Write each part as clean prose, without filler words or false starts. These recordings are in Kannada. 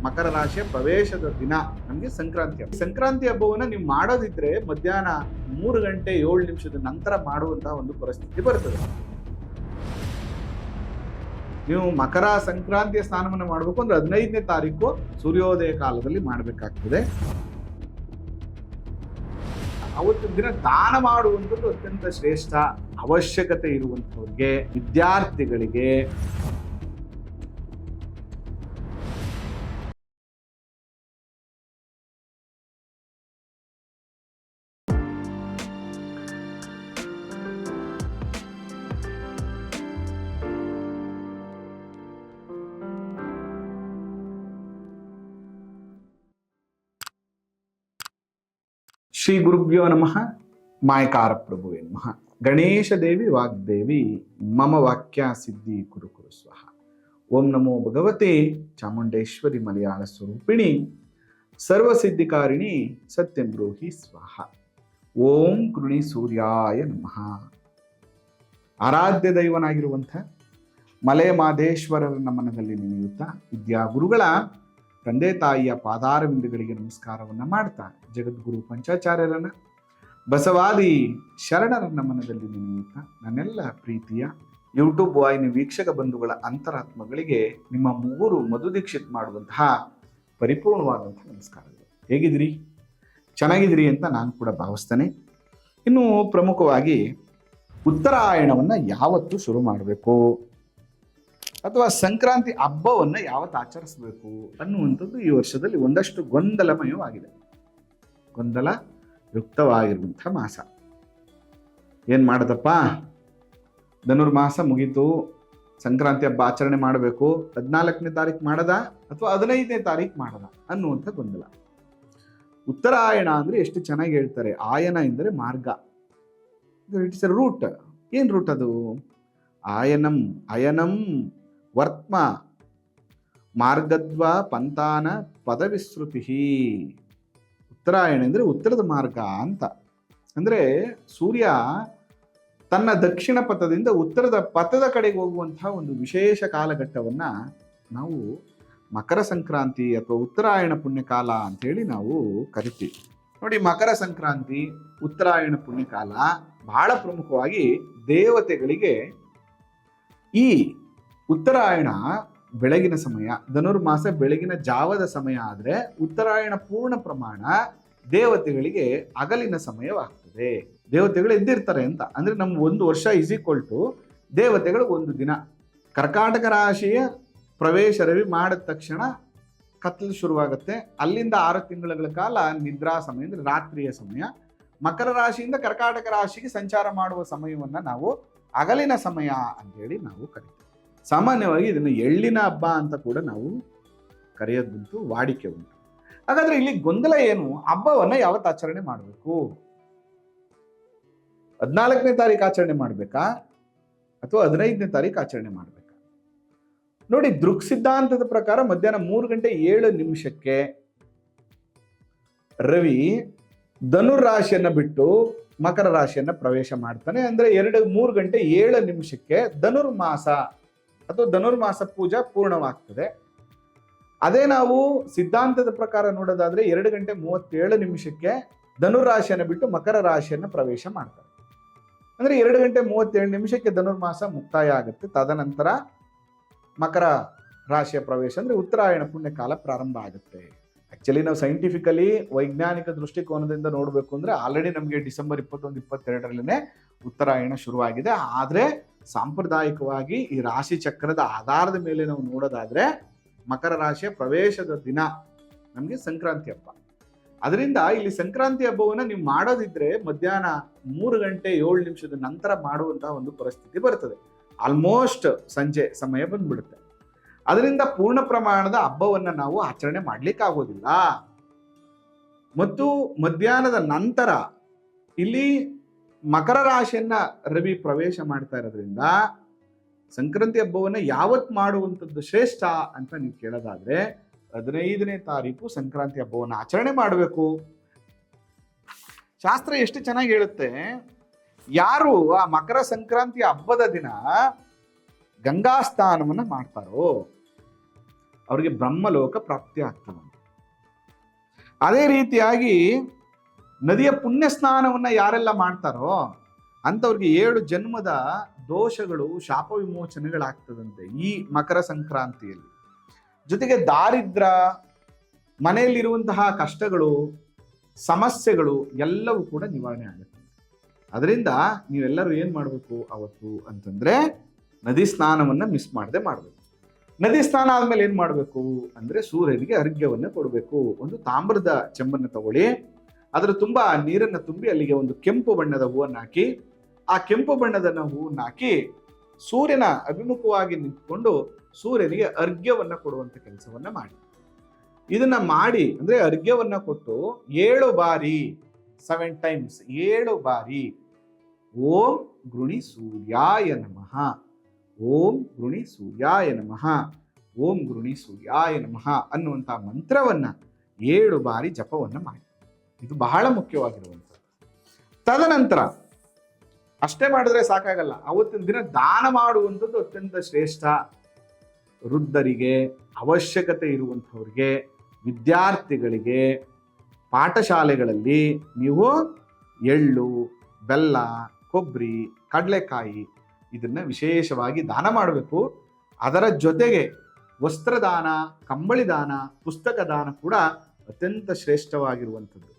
ಮಕರ ರಾಶಿಯ ಪ್ರವೇಶದ ದಿನ ನಮಗೆ ಸಂಕ್ರಾಂತಿ ಹಬ್ಬ. ಸಂಕ್ರಾಂತಿ ಹಬ್ಬವನ್ನ ನೀವು ಮಾಡೋದಿದ್ರೆ ಮಧ್ಯಾಹ್ನ 3:07 ನಂತರ ಮಾಡುವಂತಹ ಒಂದು ಪರಿಸ್ಥಿತಿ ಬರ್ತದೆ. ನೀವು ಮಕರ ಸಂಕ್ರಾಂತಿಯ ಸ್ನಾನವನ್ನು ಮಾಡಬೇಕು ಅಂದ್ರೆ 15ನೇ ತಾರೀಕು ಸೂರ್ಯೋದಯ ಕಾಲದಲ್ಲಿ ಮಾಡಬೇಕಾಗ್ತದೆ. ಅವತ್ತಿನ ದಿನ ದಾನ ಮಾಡುವಂಥದ್ದು ಅತ್ಯಂತ ಶ್ರೇಷ್ಠ. ಅವಶ್ಯಕತೆ ಇರುವಂಥವ್ರಿಗೆ, ವಿದ್ಯಾರ್ಥಿಗಳಿಗೆ, ಶ್ರೀ ಗುರುಭ್ಯೋ ನಮಃ. ಮಾಯಕಾರ ಪ್ರಭುವೇ ನಮಃ. ಗಣೇಶ ದೇವಿ ವಾಗ್ದೇವಿ ಮಮ ವಾಕ್ಯ ಸಿದ್ಧಿ ಕುರು ಕುರು ಸ್ವಹ. ಓಂ ನಮೋ ಭಗವತೆ ಚಾಮುಂಡೇಶ್ವರಿ ಮಲಯಾಳ ಸ್ವರೂಪಿಣಿ ಸರ್ವಸಿದ್ಧಿಕಾರಿಣಿ ಸತ್ಯಂ ಬ್ರೂಹಿ ಸ್ವಹ. ಓಂ ಕೃಣಿ ಸೂರ್ಯಾಯ ನಮಃ. ಆರಾಧ್ಯ ದೈವನಾಗಿರುವಂಥ ಮಲೆ ಮಾದೇಶ್ವರರ ನಮನದಲ್ಲಿ ನೆನೆಯುತ್ತಾ ವಿದ್ಯಾಗುರುಗಳ ತಂದೆ ತಾಯಿಯ ಪಾದಾರವಿಂದಗಳಿಗೆ ನಮಸ್ಕಾರವನ್ನು ಮಾಡ್ತಾ ಜಗದ್ಗುರು ಪಂಚಾಚಾರ್ಯರನ್ನ, ಬಸವಾದಿ ಶರಣರ ನಮನದಲ್ಲಿ ನೆನೆಯುತ್ತಾ ನನ್ನೆಲ್ಲ ಪ್ರೀತಿಯ ಯೂಟ್ಯೂಬ್ ವಾಹಿನಿ ವೀಕ್ಷಕ ಬಂಧುಗಳ ಅಂತರಾತ್ಮಗಳಿಗೆ ನಿಮ್ಮ ಮೂರು ಮಧು ದೀಕ್ಷಿತ್ ಮಾಡುವಂತಹ ಪರಿಪೂರ್ಣವಾದಂತಹ ನಮಸ್ಕಾರಗಳು. ಹೇಗಿದ್ದೀರಿ? ಚೆನ್ನಾಗಿದ್ದೀರಿ ಅಂತ ನಾನು ಕೂಡ ಭಾವಿಸ್ತೇನೆ. ಇನ್ನು ಪ್ರಮುಖವಾಗಿ ಉತ್ತರಾಯಣವನ್ನು ಯಾವತ್ತು ಶುರು ಮಾಡಬೇಕು ಅಥವಾ ಸಂಕ್ರಾಂತಿ ಹಬ್ಬವನ್ನು ಯಾವತ್ತು ಆಚರಿಸಬೇಕು ಅನ್ನುವಂಥದ್ದು ಈ ವರ್ಷದಲ್ಲಿ ಒಂದಷ್ಟು ಗೊಂದಲಮಯವಾಗಿದೆ. ಗೊಂದಲ ಯುಕ್ತವಾಗಿರುವಂಥ ಮಾಸ. ಏನು ಮಾಡೋದಪ್ಪ, ಧನುರ್ಮಾಸ ಮುಗೀತು, ಸಂಕ್ರಾಂತಿ ಹಬ್ಬ ಆಚರಣೆ ಮಾಡಬೇಕು, 14ನೇ ತಾರೀಕು ಮಾಡದ ಅಥವಾ 15ನೇ ತಾರೀಕು ಮಾಡದ ಅನ್ನುವಂಥ ಗೊಂದಲ. ಉತ್ತರಾಯಣ ಅಂದರೆ ಎಷ್ಟು ಚೆನ್ನಾಗಿ ಹೇಳ್ತಾರೆ. ಆಯನ ಎಂದರೆ ಮಾರ್ಗ, ಇಟ್ಸ್ ಎ ರೂಟ್. ಏನು ರೂಟ್ ಅದು? ಆಯನಂ ಅಯನಂ ವರ್ತ್ಮ ಮಾರ್ಗದ್ವ ಪಂತಾನ ಪದವಿಶ್ರುತಿ. ಉತ್ತರಾಯಣ ಅಂದರೆ ಉತ್ತರದ ಮಾರ್ಗ ಅಂತ. ಅಂದರೆ ಸೂರ್ಯ ತನ್ನ ದಕ್ಷಿಣ ಪಥದಿಂದ ಉತ್ತರದ ಪಥದ ಕಡೆಗೆ ಹೋಗುವಂತಹ ಒಂದು ವಿಶೇಷ ಕಾಲಘಟ್ಟವನ್ನು ನಾವು ಮಕರ ಸಂಕ್ರಾಂತಿ ಅಥವಾ ಉತ್ತರಾಯಣ ಪುಣ್ಯಕಾಲ ಅಂತೇಳಿ ನಾವು ಕರಿತೀವಿ. ನೋಡಿ, ಮಕರ ಸಂಕ್ರಾಂತಿ, ಉತ್ತರಾಯಣ ಪುಣ್ಯಕಾಲ ಬಹಳ ಪ್ರಮುಖವಾಗಿ ದೇವತೆಗಳಿಗೆ ಈ ಉತ್ತರಾಯಣ ಬೆಳಗಿನ ಸಮಯ, ಧನುರ್ಮಾಸ ಬೆಳಗಿನ ಜಾವದ ಸಮಯ ಆದರೆ ಉತ್ತರಾಯಣ ಪೂರ್ಣ ಪ್ರಮಾಣ ದೇವತೆಗಳಿಗೆ ಹಗಲಿನ ಸಮಯವಾಗ್ತದೆ. ದೇವತೆಗಳು ಎದ್ದಿರ್ತಾರೆ ಅಂತ. ಅಂದ್ರೆ ನಮ್ಮ ಒಂದು ವರ್ಷ = ದೇವತೆಗಳು ಒಂದು ದಿನ. ಕರ್ಕಾಟಕ ರಾಶಿಯ ಪ್ರವೇಶ ರವಿ ಮಾಡಿದ ತಕ್ಷಣ ಕತ್ತಲು ಶುರುವಾಗುತ್ತೆ. ಅಲ್ಲಿಂದ 6 ತಿಂಗಳ ಕಾಲ ನಿದ್ರಾ ಸಮಯ ಅಂದ್ರೆ ರಾತ್ರಿಯ ಸಮಯ. ಮಕರ ರಾಶಿಯಿಂದ ಕರ್ಕಾಟಕ ರಾಶಿಗೆ ಸಂಚಾರ ಮಾಡುವ ಸಮಯವನ್ನ ನಾವು ಹಗಲಿನ ಸಮಯ ಅಂತೇಳಿ ನಾವು ಕರಿತೀವಿ. ಸಾಮಾನ್ಯವಾಗಿ ಇದನ್ನು ಎಳ್ಳಿನ ಹಬ್ಬ ಅಂತ ಕೂಡ ನಾವು ಕರೆಯೋದುಂಟು, ವಾಡಿಕೆ ಉಂಟು. ಹಾಗಾದ್ರೆ ಇಲ್ಲಿ ಗೊಂದಲ ಏನು? ಹಬ್ಬವನ್ನ ಯಾವತ್ತು ಆಚರಣೆ ಮಾಡಬೇಕು? 14ನೇ ತಾರೀಕು ಆಚರಣೆ ಮಾಡಬೇಕಾ ಅಥವಾ 15ನೇ ತಾರೀಕು ಆಚರಣೆ ಮಾಡಬೇಕಾ? ನೋಡಿ, ದೃಕ್ ಸಿದ್ಧಾಂತದ ಪ್ರಕಾರ ಮಧ್ಯಾಹ್ನ 3:07 ರವಿ ಧನುರ್ ರಾಶಿಯನ್ನ ಬಿಟ್ಟು ಮಕರ ರಾಶಿಯನ್ನ ಪ್ರವೇಶ ಮಾಡ್ತಾನೆ. ಅಂದ್ರೆ 3:07 ಧನುರ್ಮಾಸ ಅಥವಾ ಧನುರ್ಮಾಸ ಪೂಜಾ ಪೂರ್ಣವಾಗ್ತದೆ. ಅದೇ ನಾವು ಸಿದ್ಧಾಂತದ ಪ್ರಕಾರ ನೋಡೋದಾದ್ರೆ 2:37 ಧನುರ್ ರಾಶಿಯನ್ನು ಬಿಟ್ಟು ಮಕರ ರಾಶಿಯನ್ನು ಪ್ರವೇಶ ಮಾಡ್ತಾರೆ. ಅಂದ್ರೆ 2:37 ಧನುರ್ಮಾಸ ಮುಕ್ತಾಯ ಆಗುತ್ತೆ. ತದನಂತರ ಮಕರ ರಾಶಿಯ ಪ್ರವೇಶ ಅಂದ್ರೆ ಉತ್ತರಾಯಣ ಪುಣ್ಯಕಾಲ ಪ್ರಾರಂಭ ಆಗುತ್ತೆ. ಆಕ್ಚುಲಿ ನಾವು ಸೈಂಟಿಫಿಕಲಿ ವೈಜ್ಞಾನಿಕ ದೃಷ್ಟಿಕೋನದಿಂದ ನೋಡಬೇಕು ಅಂದ್ರೆ ಆಲ್ರೆಡಿ ನಮಗೆ ಡಿಸೆಂಬರ್ 21-22 ಉತ್ತರಾಯಣ ಶುರುವಾಗಿದೆ. ಆದ್ರೆ ಸಾಂಪ್ರದಾಯಿಕವಾಗಿ ಈ ರಾಶಿ ಚಕ್ರದ ಆಧಾರದ ಮೇಲೆ ನಾವು ನೋಡೋದಾದ್ರೆ ಮಕರ ರಾಶಿಯ ಪ್ರವೇಶದ ದಿನ ನಮಗೆ ಸಂಕ್ರಾಂತಿ ಹಬ್ಬ. ಅದರಿಂದ ಇಲ್ಲಿ ಸಂಕ್ರಾಂತಿ ಹಬ್ಬವನ್ನ ನೀವು ಮಾಡೋದಿದ್ರೆ ಮಧ್ಯಾಹ್ನ 3:07 ನಂತರ ಮಾಡುವಂತಹ ಒಂದು ಪರಿಸ್ಥಿತಿ ಬರ್ತದೆ. ಆಲ್ಮೋಸ್ಟ್ ಸಂಜೆ ಸಮಯ ಬಂದ್ಬಿಡುತ್ತೆ. ಅದರಿಂದ ಪೂರ್ಣ ಪ್ರಮಾಣದ ಹಬ್ಬವನ್ನ ನಾವು ಆಚರಣೆ ಮಾಡ್ಲಿಕ್ಕಾಗೋದಿಲ್ಲ. ಮತ್ತು ಮಧ್ಯಾಹ್ನದ ನಂತರ ಇಲ್ಲಿ ಮಕರ ರಾಶಿಯನ್ನ ರವಿ ಪ್ರವೇಶ ಮಾಡ್ತಾ ಇರೋದ್ರಿಂದ ಸಂಕ್ರಾಂತಿ ಹಬ್ಬವನ್ನ ಯಾವತ್ ಮಾಡುವಂಥದ್ದು ಶ್ರೇಷ್ಠ ಅಂತ ನೀವು ಕೇಳೋದಾದ್ರೆ 15ನೇ ತಾರೀಕು ಸಂಕ್ರಾಂತಿ ಹಬ್ಬವನ್ನು ಆಚರಣೆ ಮಾಡಬೇಕು. ಶಾಸ್ತ್ರ ಎಷ್ಟು ಚೆನ್ನಾಗಿ ಹೇಳುತ್ತೆ. ಯಾರು ಆ ಮಕರ ಸಂಕ್ರಾಂತಿ ಹಬ್ಬದ ದಿನ ಗಂಗಾ ಸ್ನಾನವನ್ನು ಮಾಡ್ತಾರೋ ಅವರಿಗೆ ಬ್ರಹ್ಮಲೋಕ ಪ್ರಾಪ್ತಿ ಆಗ್ತದೆ. ಅದೇ ರೀತಿಯಾಗಿ ನದಿಯ ಪುಣ್ಯ ಸ್ನಾನವನ್ನ ಯಾರೆಲ್ಲ ಮಾಡ್ತಾರೋ ಅಂಥವ್ರಿಗೆ 7 ಜನ್ಮದ ದೋಷಗಳು ಶಾಪ ವಿಮೋಚನೆಗಳಾಗ್ತದಂತೆ ಈ ಮಕರ ಸಂಕ್ರಾಂತಿಯಲ್ಲಿ. ಜೊತೆಗೆ ದಾರಿದ್ರ್ಯ, ಮನೆಯಲ್ಲಿರುವಂತಹ ಕಷ್ಟಗಳು, ಸಮಸ್ಯೆಗಳು ಎಲ್ಲವೂ ಕೂಡ ನಿವಾರಣೆ ಆಗುತ್ತೆ. ಅದರಿಂದ ನೀವೆಲ್ಲರೂ ಏನ್ ಮಾಡಬೇಕು ಅವತ್ತು ಅಂತಂದ್ರೆ ನದಿ ಸ್ನಾನವನ್ನ ಮಿಸ್ ಮಾಡದೆ ಮಾಡಬೇಕು. ನದಿ ಸ್ನಾನ ಆದ್ಮೇಲೆ ಏನ್ ಮಾಡಬೇಕು ಅಂದ್ರೆ ಸೂರ್ಯನಿಗೆ ಅರ್ಘ್ಯವನ್ನ ಕೊಡಬೇಕು. ಒಂದು ತಾಮ್ರದ ಚೆಂಬನ್ನು ತಗೊಳ್ಳಿ, ಅದರ ತುಂಬಾ ನೀರನ್ನು ತುಂಬಿ ಅಲ್ಲಿಗೆ ಒಂದು ಕೆಂಪು ಬಣ್ಣದ ಹೂವನ್ನು ಹಾಕಿ, ಆ ಕೆಂಪು ಬಣ್ಣದ ಹೂವನ್ನು ಹಾಕಿ ಸೂರ್ಯನ ಅಭಿಮುಖವಾಗಿ ನಿಂತ್ಕೊಂಡು ಸೂರ್ಯನಿಗೆ ಅರ್ಘ್ಯವನ್ನ ಕೊಡುವಂತ ಕೆಲಸವನ್ನ ಮಾಡಿ. ಇದನ್ನ ಮಾಡಿ ಅಂದ್ರೆ ಅರ್ಘ್ಯವನ್ನ ಕೊಟ್ಟು 7 ಬಾರಿ 7 ಟೈಮ್ಸ್ 7 ಬಾರಿ ಓಂ ಗೃಣಿ ಸೂರ್ಯಾಯ ನಮಃ, ಓಂ ಗೃಣಿ ಸೂರ್ಯಾಯ ನಮಃ, ಓಂ ಗೃಣಿ ಸೂರ್ಯಾಯ ನಮಃ ಅನ್ನುವಂಥ ಮಂತ್ರವನ್ನ 7 ಬಾರಿ ಜಪವನ್ನ ಮಾಡಿ. ಇದು ಬಹಳ ಮುಖ್ಯವಾಗಿರುವಂಥದ್ದು. ತದನಂತರ ಅಷ್ಟೇ ಮಾಡಿದ್ರೆ ಸಾಕಾಗಲ್ಲ, ಅವತ್ತಿನ ದಿನ ದಾನ ಮಾಡುವಂಥದ್ದು ಅತ್ಯಂತ ಶ್ರೇಷ್ಠ. ವೃದ್ಧರಿಗೆ, ಅವಶ್ಯಕತೆ ಇರುವಂಥವ್ರಿಗೆ, ವಿದ್ಯಾರ್ಥಿಗಳಿಗೆ, ಪಾಠಶಾಲೆಗಳಲ್ಲಿ ನೀವು ಎಳ್ಳು, ಬೆಲ್ಲ, ಕೊಬ್ಬರಿ, ಕಡಲೆಕಾಯಿ ಇದನ್ನ ವಿಶೇಷವಾಗಿ ದಾನ ಮಾಡಬೇಕು. ಅದರ ಜೊತೆಗೆ ವಸ್ತ್ರದಾನ, ಕಂಬಳಿ ದಾನ, ಪುಸ್ತಕ ದಾನ ಕೂಡ ಅತ್ಯಂತ ಶ್ರೇಷ್ಠವಾಗಿರುವಂಥದ್ದು.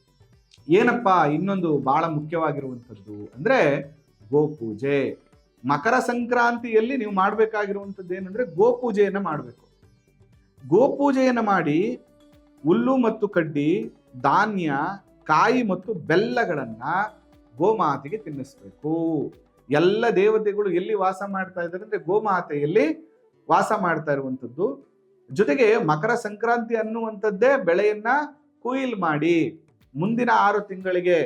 ಏನಪ್ಪ ಇನ್ನೊಂದು ಬಹಳ ಮುಖ್ಯವಾಗಿರುವಂಥದ್ದು ಅಂದ್ರೆ ಗೋಪೂಜೆ. ಮಕರ ಸಂಕ್ರಾಂತಿಯಲ್ಲಿ ನೀವು ಮಾಡಬೇಕಾಗಿರುವಂಥದ್ದು ಏನಂದ್ರೆ ಗೋಪೂಜೆಯನ್ನ ಮಾಡಬೇಕು. ಗೋಪೂಜೆಯನ್ನ ಮಾಡಿ ಹುಲ್ಲು ಮತ್ತು ಕಡ್ಡಿ, ಧಾನ್ಯ, ಕಾಯಿ ಮತ್ತು ಬೆಲ್ಲಗಳನ್ನ ಗೋಮಾತೆಗೆ ತಿನ್ನಿಸ್ಬೇಕು. ಎಲ್ಲ ದೇವತೆಗಳು ಎಲ್ಲಿ ವಾಸ ಮಾಡ್ತಾ ಇದ್ದಾರೆ ಅಂದ್ರೆ ಗೋಮಾತೆಯಲ್ಲಿ ವಾಸ ಮಾಡ್ತಾ ಇರುವಂಥದ್ದು. ಜೊತೆಗೆ ಮಕರ ಸಂಕ್ರಾಂತಿ ಅನ್ನುವಂಥದ್ದೇ ಬೆಳೆಯನ್ನ ಕೊಯ್ಲು ಮಾಡಿ ಮುಂದಿನ 6 ತಿಂಗಳಿಗೆ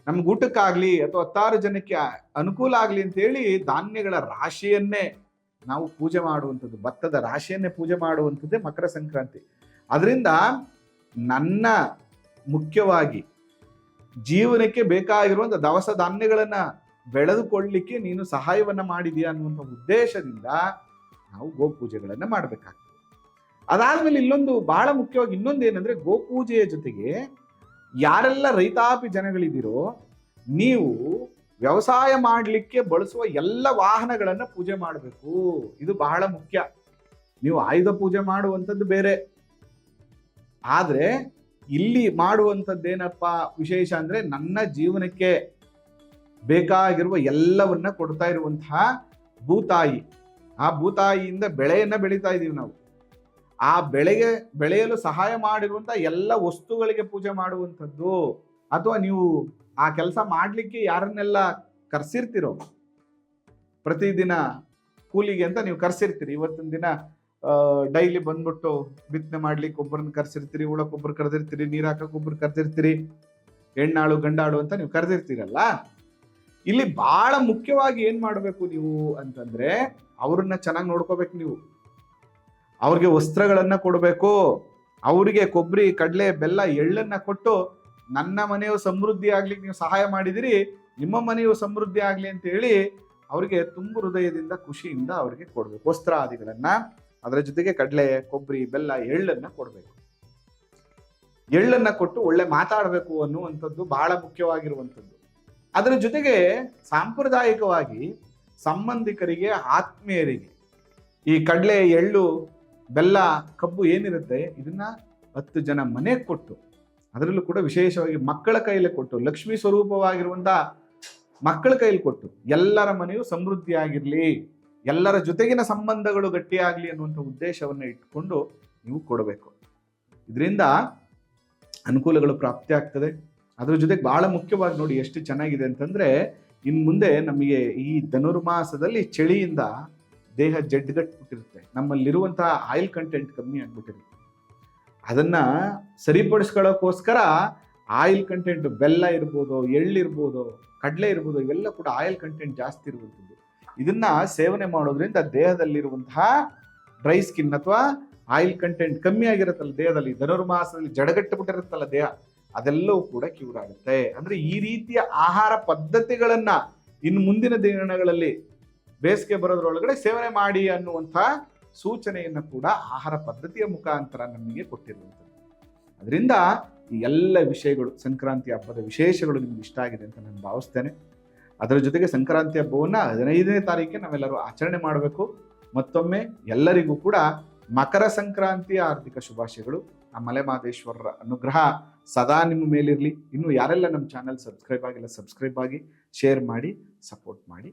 ನಮ್ಗೆ ಊಟಕ್ಕಾಗ್ಲಿ ಅಥವಾ 10 ಜನಕ್ಕೆ ಅನುಕೂಲ ಆಗ್ಲಿ ಅಂತ ಹೇಳಿ ಧಾನ್ಯಗಳ ರಾಶಿಯನ್ನೇ ನಾವು ಪೂಜೆ ಮಾಡುವಂಥದ್ದು, ಭತ್ತದ ರಾಶಿಯನ್ನೇ ಪೂಜೆ ಮಾಡುವಂಥದ್ದೇ ಮಕರ ಸಂಕ್ರಾಂತಿ. ಅದರಿಂದ ನನ್ನ ಮುಖ್ಯವಾಗಿ ಜೀವನಕ್ಕೆ ಬೇಕಾಗಿರುವಂಥ ದವಸ ಧಾನ್ಯಗಳನ್ನ ಬೆಳೆದುಕೊಳ್ಳಲಿಕ್ಕೆ ನೀನು ಸಹಾಯವನ್ನ ಮಾಡಿದೀಯ ಅನ್ನುವಂಥ ಉದ್ದೇಶದಿಂದ ನಾವು ಗೋಪೂಜೆಗಳನ್ನ ಮಾಡಬೇಕಾಗ್ತದೆ. ಅದಾದ್ಮೇಲೆ ಇಲ್ಲೊಂದು ಬಹಳ ಮುಖ್ಯವಾಗಿ ಇನ್ನೊಂದು ಏನಂದ್ರೆ ಗೋಪೂಜೆಯ ಜೊತೆಗೆ ಯಾರೆಲ್ಲ ರೈತಾಪಿ ಜನಗಳಿದ್ದೀರೋ ನೀವು ವ್ಯವಸಾಯ ಮಾಡಲಿಕ್ಕೆ ಬಳಸುವ ಎಲ್ಲ ವಾಹನಗಳನ್ನ ಪೂಜೆ ಮಾಡಬೇಕು. ಇದು ಬಹಳ ಮುಖ್ಯ. ನೀವು ಆಯುಧ ಪೂಜೆ ಮಾಡುವಂಥದ್ದು ಬೇರೆ, ಆದ್ರೆ ಇಲ್ಲಿ ಮಾಡುವಂಥದ್ದೇನಪ್ಪ ವಿಶೇಷ ಅಂದ್ರೆ ನನ್ನ ಜೀವನಕ್ಕೆ ಬೇಕಾಗಿರುವ ಎಲ್ಲವನ್ನ ಕೊಡ್ತಾ ಇರುವಂತಹ ಭೂತಾಯಿ. ಆ ಭೂತಾಯಿಯಿಂದ ಬೆಳೆಯನ್ನ ಬೆಳೀತಾ ಇದೀವಿ ನಾವು. ಆ ಬೆಳೆಯಲು ಸಹಾಯ ಮಾಡಿರುವಂತಹ ಎಲ್ಲ ವಸ್ತುಗಳಿಗೆ ಪೂಜೆ ಮಾಡುವಂಥದ್ದು. ಅಥವಾ ನೀವು ಆ ಕೆಲಸ ಮಾಡ್ಲಿಕ್ಕೆ ಯಾರನ್ನೆಲ್ಲ ಕರ್ಸಿರ್ತಿರೋ, ಪ್ರತಿದಿನ ಕೂಲಿಗೆ ಅಂತ ನೀವು ಕರ್ಸಿರ್ತೀರಿ. ಇವತ್ತಿನ ದಿನ ಡೈಲಿ ಬಂದ್ಬಿಟ್ಟು ಬಿತ್ತನೆ ಮಾಡ್ಲಿಕ್ಕೆ ಒಬ್ಬರನ್ನ ಕರ್ಸಿರ್ತೀರಿ, ಉಳಕ್ಕೊಬ್ಬರು ಕರೆದಿರ್ತೀರಿ, ನೀರ್ ಹಾಕಕ್ ಒಬ್ರು ಕರೆದಿರ್ತೀರಿ, ಹೆಣ್ಣಾಳು ಗಂಡಾಳು ಅಂತ ನೀವು ಕರೆದಿರ್ತೀರಲ್ಲ. ಇಲ್ಲಿ ಬಹಳ ಮುಖ್ಯವಾಗಿ ಏನ್ ಮಾಡ್ಬೇಕು ನೀವು ಅಂತಂದ್ರೆ ಅವ್ರನ್ನ ಚೆನ್ನಾಗಿ ನೋಡ್ಕೋಬೇಕು. ನೀವು ಅವ್ರಿಗೆ ವಸ್ತ್ರಗಳನ್ನ ಕೊಡಬೇಕು. ಅವರಿಗೆ ಕೊಬ್ಬರಿ, ಕಡಲೆ, ಬೆಲ್ಲ, ಎಳ್ಳನ್ನ ಕೊಟ್ಟು ನನ್ನ ಮನೆಯು ಸಮೃದ್ಧಿ ಆಗ್ಲಿಕ್ಕೆ ನೀವು ಸಹಾಯ ಮಾಡಿದಿರಿ, ನಿಮ್ಮ ಮನೆಯು ಸಮೃದ್ಧಿ ಆಗ್ಲಿ ಅಂತ ಹೇಳಿ ಅವ್ರಿಗೆ ತುಂಬು ಹೃದಯದಿಂದ ಖುಷಿಯಿಂದ ಅವ್ರಿಗೆ ಕೊಡ್ಬೇಕು ವಸ್ತ್ರಾದಿಗಳನ್ನ. ಅದರ ಜೊತೆಗೆ ಕಡಲೆ, ಕೊಬ್ಬರಿ, ಬೆಲ್ಲ, ಎಳ್ಳನ್ನ ಕೊಡ್ಬೇಕು. ಎಳ್ಳನ್ನ ಕೊಟ್ಟು ಒಳ್ಳೆ ಮಾತಾಡಬೇಕು ಅನ್ನುವಂಥದ್ದು ಬಹಳ ಮುಖ್ಯವಾಗಿರುವಂಥದ್ದು. ಅದರ ಜೊತೆಗೆ ಸಾಂಪ್ರದಾಯಿಕವಾಗಿ ಸಂಬಂಧಿಕರಿಗೆ, ಆತ್ಮೀಯರಿಗೆ ಈ ಕಡಲೆ, ಎಳ್ಳು, ಬೆಲ್ಲ, ಕಬ್ಬು ಏನಿರುತ್ತೆ ಇದನ್ನ 10 ಜನ ಮನೆಗೆ ಕೊಟ್ಟು, ಅದರಲ್ಲೂ ಕೂಡ ವಿಶೇಷವಾಗಿ ಮಕ್ಕಳ ಕೈಯಲ್ಲಿ ಕೊಟ್ಟು, ಲಕ್ಷ್ಮೀ ಸ್ವರೂಪವಾಗಿರುವಂತಹ ಮಕ್ಕಳ ಕೈಯಲ್ಲಿ ಕೊಟ್ಟು ಎಲ್ಲರ ಮನೆಯು ಸಮೃದ್ಧಿಯಾಗಿರ್ಲಿ, ಎಲ್ಲರ ಜೊತೆಗಿನ ಸಂಬಂಧಗಳು ಗಟ್ಟಿಯಾಗ್ಲಿ ಅನ್ನುವಂಥ ಉದ್ದೇಶವನ್ನ ಇಟ್ಕೊಂಡು ನೀವು ಕೊಡಬೇಕು. ಇದರಿಂದ ಅನುಕೂಲಗಳು ಪ್ರಾಪ್ತಿ ಆಗ್ತದೆ. ಅದ್ರ ಜೊತೆಗೆ ಬಹಳ ಮುಖ್ಯವಾಗಿ ನೋಡಿ ಎಷ್ಟು ಚೆನ್ನಾಗಿದೆ ಅಂತಂದ್ರೆ, ಇನ್ ಮುಂದೆ ನಮಗೆ ಈ ಧನುರ್ಮಾಸದಲ್ಲಿ ಚಳಿಯಿಂದ ದೇಹ ಜಡ್ಗಟ್ಬಿಟ್ಟಿರುತ್ತೆ, ನಮ್ಮಲ್ಲಿರುವಂತಹ ಆಯಿಲ್ ಕಂಟೆಂಟ್ ಕಮ್ಮಿ ಆಗ್ಬಿಟ್ಟಿರುತ್ತೆ. ಅದನ್ನ ಸರಿಪಡಿಸ್ಕೊಳ್ಳೋಕ್ಕೋಸ್ಕರ ಆಯಿಲ್ ಕಂಟೆಂಟ್, ಬೆಲ್ಲ ಇರ್ಬೋದು, ಎಳ್ಳಿರ್ಬೋದು, ಕಡಲೆ ಇರ್ಬೋದು, ಇವೆಲ್ಲ ಕೂಡ ಆಯಿಲ್ ಕಂಟೆಂಟ್ ಜಾಸ್ತಿ ಇರುವಂಥದ್ದು. ಇದನ್ನ ಸೇವನೆ ಮಾಡೋದ್ರಿಂದ ದೇಹದಲ್ಲಿರುವಂತಹ ಡ್ರೈ ಸ್ಕಿನ್ ಅಥವಾ ಆಯಿಲ್ ಕಂಟೆಂಟ್ ಕಮ್ಮಿ ಆಗಿರುತ್ತಲ್ಲ ದೇಹದಲ್ಲಿ, ಧನುರ್ಮಾಸದಲ್ಲಿ ಜಡಗಟ್ಟುಬಿಟ್ಟಿರುತ್ತಲ್ಲ ದೇಹ, ಅದೆಲ್ಲವೂ ಕೂಡ ಕ್ಯೂರ್ ಆಗುತ್ತೆ. ಅಂದ್ರೆ ಈ ರೀತಿಯ ಆಹಾರ ಪದ್ಧತಿಗಳನ್ನ ಇನ್ನು ಮುಂದಿನ ದಿನಗಳಲ್ಲಿ ಬೇಸಿಗೆ ಬರೋದ್ರೊಳಗಡೆ ಸೇವನೆ ಮಾಡಿ ಅನ್ನುವಂಥ ಸೂಚನೆಯನ್ನು ಕೂಡ ಆಹಾರ ಪದ್ಧತಿಯ ಮುಖಾಂತರ ನಮಗೆ ಕೊಟ್ಟಿರುವಂಥದ್ದು. ಅದರಿಂದ ಈ ಎಲ್ಲ ವಿಷಯಗಳು, ಸಂಕ್ರಾಂತಿ ಹಬ್ಬದ ವಿಶೇಷಗಳು ನಿಮ್ಗೆ ಇಷ್ಟ ಆಗಿದೆ ಅಂತ ನಾನು ಭಾವಿಸ್ತೇನೆ. ಅದರ ಜೊತೆಗೆ ಸಂಕ್ರಾಂತಿ ಹಬ್ಬವನ್ನು 15ನೇ ತಾರೀಕಿಗೆ ನಾವೆಲ್ಲರೂ ಆಚರಣೆ ಮಾಡಬೇಕು. ಮತ್ತೊಮ್ಮೆ ಎಲ್ಲರಿಗೂ ಕೂಡ ಮಕರ ಸಂಕ್ರಾಂತಿಯ ಆರ್ಥಿಕ ಶುಭಾಶಯಗಳು. ಆ ಮಲೆಮಹದೇಶ್ವರರ ಅನುಗ್ರಹ ಸದಾ ನಿಮ್ಮ ಮೇಲಿರಲಿ. ಇನ್ನು ಯಾರೆಲ್ಲ ನಮ್ಮ ಚಾನೆಲ್ ಸಬ್ಸ್ಕ್ರೈಬ್ ಆಗಿಲ್ಲ, ಸಬ್ಸ್ಕ್ರೈಬ್ ಆಗಿ, ಶೇರ್ ಮಾಡಿ, ಸಪೋರ್ಟ್ ಮಾಡಿ.